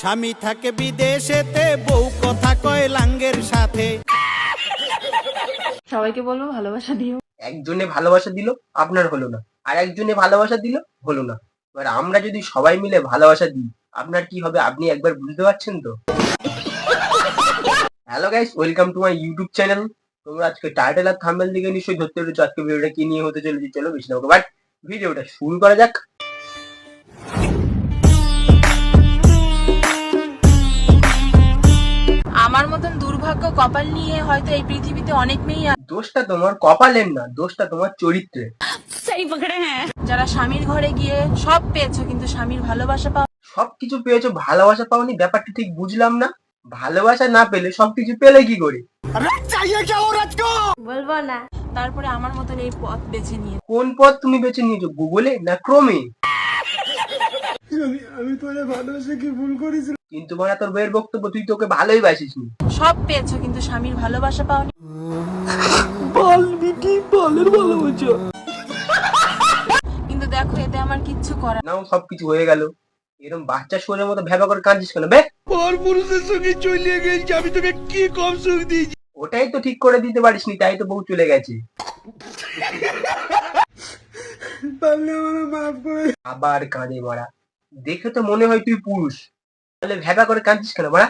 স্বামী থাকে বিদেশেতে, বউ কথা কয় লাঙ্গের সাথে। সবাইকে বলবো ভালোবাসা দিও। একজনে ভালোবাসা দিল, আপনার হলো না, আর একজনে ভালোবাসা দিল, হলো না। এবার আমরা যদি সবাই মিলে ভালোবাসা দিই, আপনার কি হবে আপনি একবার বুঝতে পারছেন তো? Hello guys, welcome to my YouTube channel. তোমরা আজকে টাইটেল আর থাম্বনেল দিকে নিশ্চয়ই ধরতে পেরেছো আজকে ভিডিওটা কি নিয়ে হতে চলেছে। চলো বেশি না বাট ভিডিওটা শুরু করা যাক। আমার মতন দুর্ভাগ্য কপাল নিয়ে হয়তো এই পৃথিবীতে অনেক মেয়ে দোষটা তোমার কপালের না, দোষটা তোমার চরিত্রের। যারা স্বামীর ঘরে গিয়ে সব পেয়েছো কিন্তু স্বামীর ভালোবাসা পাও। সবকিছু পেয়েছো, ভালোবাসা পাওনি, ব্যাপারটা ঠিক বুঝলাম না। ভালোবাসা না পেলে সবকিছু পেলে কি করে? বলবো না। তারপরে আমার মতন এই পথ বেছে নিয়ে। কোন পথ তুমি বেছে নিয়েছো, গুগলে না ক্রমে? আমি তোরে ভালোবাসে কি ভুল করেছি? কিন্তু মানে তোর বইয়ের বক্তব্য, তুই তোকে ভালোই বাসিসনি। সব পেয়েছো কিন্তু স্বামীর ভালোবাসা পাওনি। বল বিটি, বলের ভালোবাসা। কিন্তু দেখো এতে আমার কিচ্ছু করার নাও সবকিছু হয়ে গেল, এরকম বাচ্চা শোনের মতো ভেবা করে কাঁদছিস কেন বে? পর পুরুষের সঙ্গে চলিয়ে গেছি, আমি তোকে কি কম সুখ দিয়েছি? ওটাই তো ঠিক করে দিতে পারিসনি, তাই তো বউ চলে গেছে। পারলে আমাকে মাফ করে। আবার কাঁদে মারা, দেখে তো মনে হয় তুই পুরুষ, তাহলে ভেবা করে কাঁদছিস কেন মারা?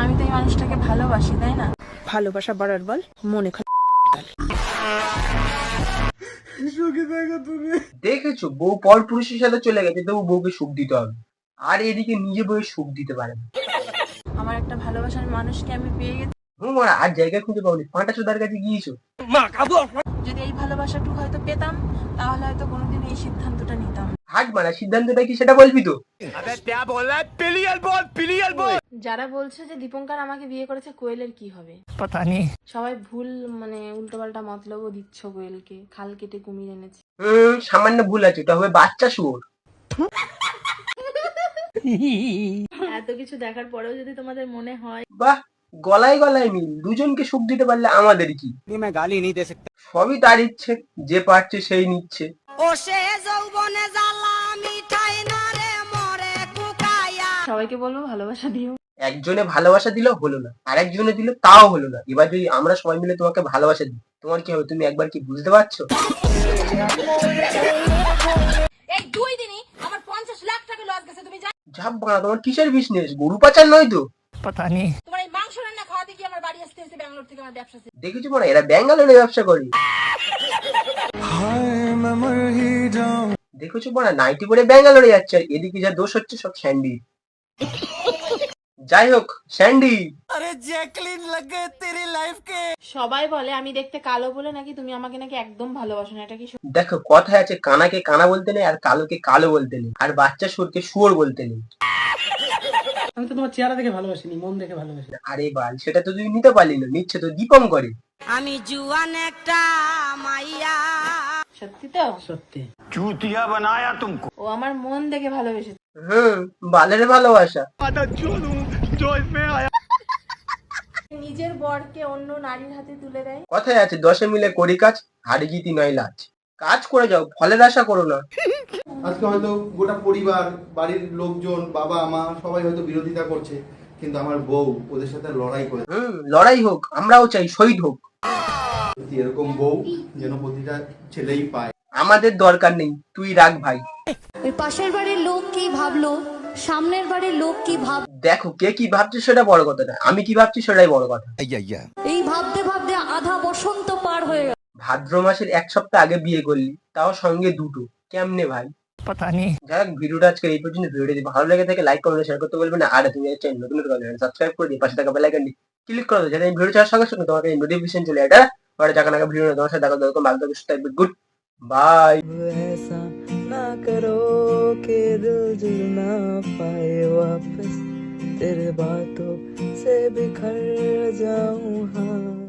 আমি তো এই মানুষটাকে ভালোবাসি, তাই না? ভালোবাসা বাড়ার বল মনে সুখে থাকো তুমি। দেখেছো, বউ পর পুরুষের সাথে চলে গেছে, তবু বউকে সুখ দিতে হবে, আর এদিকে নিজে বউয়ের সুখ দিতে পারে না। আমার একটা ভালোবাসার মানুষকে আমি পেয়ে গেছি। মারা আর জায়গা খুঁজে পাওনি, পাঁটা চোদার কাছে গিয়েছো। যদি এই ভালোবাসাটুকু হয়তো পেতাম তাহলে হয়তো কোনোদিন এই সিদ্ধান্তটা নিতাম। হাট মারা, সিদ্ধান্তটা কি সেটা বলবি তো? যারা বলছে যে দীপঙ্কর আমাকে বিয়ে করেছে, কোয়েলের কি হবে? সবাই ভুল উল্টোপাল্টা মতলবও দিচ্ছ কোয়েলকে। খাল কেটে কুমির এনেছে। সামান্য ভুল আছে, ওটা হবে বাচ্চা শুয়োর। এত কিছু দেখার পরেও যদি তোমাদের মনে হয় বাহ, গলায় গলায় মিল, দুজনকে সুখ দিতে পারলে আমাদের কি? গালি नहीं दे सकता। সবই তার ইচ্ছে, যে পারছে সেই নিচ্ছে। সবাইকে বলবো ভালোবাসা দিও। একজনে ভালোবাসা দিল, হলো না, আর একজনে দিল, তাও হলো না। এবার যদি আমরা সবাই মিলে তোমাকে ভালোবাসা দিই, তোমার কি হবে তুমি একবার কি বুঝতে পারছো? এই 2 দিনই আমার 50 লাখ টাকা লস গেছে, তুমি জানো? ঝাপ বাড়া, তোমার কিসের বিজনেস? গরু পাচার নয় তো? তোমার এই মাংস রান্না খাওয়াতে গিয়ে আমার বাড়ি আসতে হয়েছে ব্যাঙ্গালোর থেকে। আমার ব্যবসা ছিল। দেখেছো মানে এরা ব্যাঙ্গালোরে ব্যবসা করে। দেখেছো মানে নাইটি পরে ব্যাঙ্গালোরে যাচ্ছে, আর এদিকে যা দোষ হচ্ছে সব স্যান্ডি। যাই হোক স্যান্ডি, अरे जैकलिन लग गए तेरी लाइफ के। সবাই বলে আমি দেখতে কালো বলে নাকি তুমি আমাকে নাকি একদম ভালোবাসো না। এটা কি সত্যি? দেখো কথায় আছে, কানাকে কানা বলতে নেই, আর কালোকে কালো বলতে নেই, আর বাচ্চা শুয়োরকে শুয়োর বলতে নেই। আমি তো তোমার চেহারা দেখে ভালোবাসিনি, মন দেখে ভালোবাসি। আরে বাল, সেটা তো তুই নিতে পারলি না, নিচ্ছে তো দীপম করে। আমি জুয়ান একটা মাইয়া। সত্যি তো? সত্যি। चूतिया बनाया तुमको। ও আমার মন দেখে ভালোবেসেছে। বালের ভালোবাসা। নিজের বরকে অন্য নারীর হাতে তুলে দেয়। কথায় আছে 10 মিলে করি কাজ, হারি জিতি নয় লাজ। কাজ করে যাও, ফলের আশা করো না। আজকে হয়তো গোটা পরিবার, বাড়ির লোকজন, বাবা মা সবাই হয়তো বিরোধিতা করছে, কিন্তু আমার বউ ওদের সাথে লড়াই করে। লড়াই হোক, আমরাও চাই শহীদ হোক। সত্যি এরকম বউ যেন প্রতিটা ছেলেই পায়। আমাদের দরকার নেই, তুই রাখ ভাই। ওই পাশের বাড়ির লোক কি ভাবলো, সামনের বাড়ির লোক কি ভাব, দেখো কে কি ভাবছে সেটা বড় কথা না, আমি কি ভাবছি সেটাই বড় কথা। এই ভাবতে ভাবতে আধা বসন্ত পার হয়ে গেল। ভাদ্র মাসের 1 সপ্তাহ আগে বিয়ে করলি, তাও সঙ্গে দুটো, কেমনে ভাই? যাই হোক, ভিডিওটা আজকে এই পর্যন্ত। ভিডিওটা যদি ভালো লেগে থাকে লাইক কমেন্ট শেয়ার করতে বলবেন না। আর তুমি চ্যানেল নতুন সাবস্ক্রাইব করে দিয়ে পাশে থাকা বেল আইকনটি ক্লিক করে দাও, যাতে এই ভিডিও ছাড়ার সঙ্গে সঙ্গে তোমাকে নোটিফিকেশন চলে এটা পরে টাকা নাকা ভিডিও তোমার সাথে দেখা এরকম ভালো থাকবে, গুড বাই। ऐसा ना करो कि दिल जुड़ ना पाए वापस, तेरे बातों से बिखर जाऊं हाँ।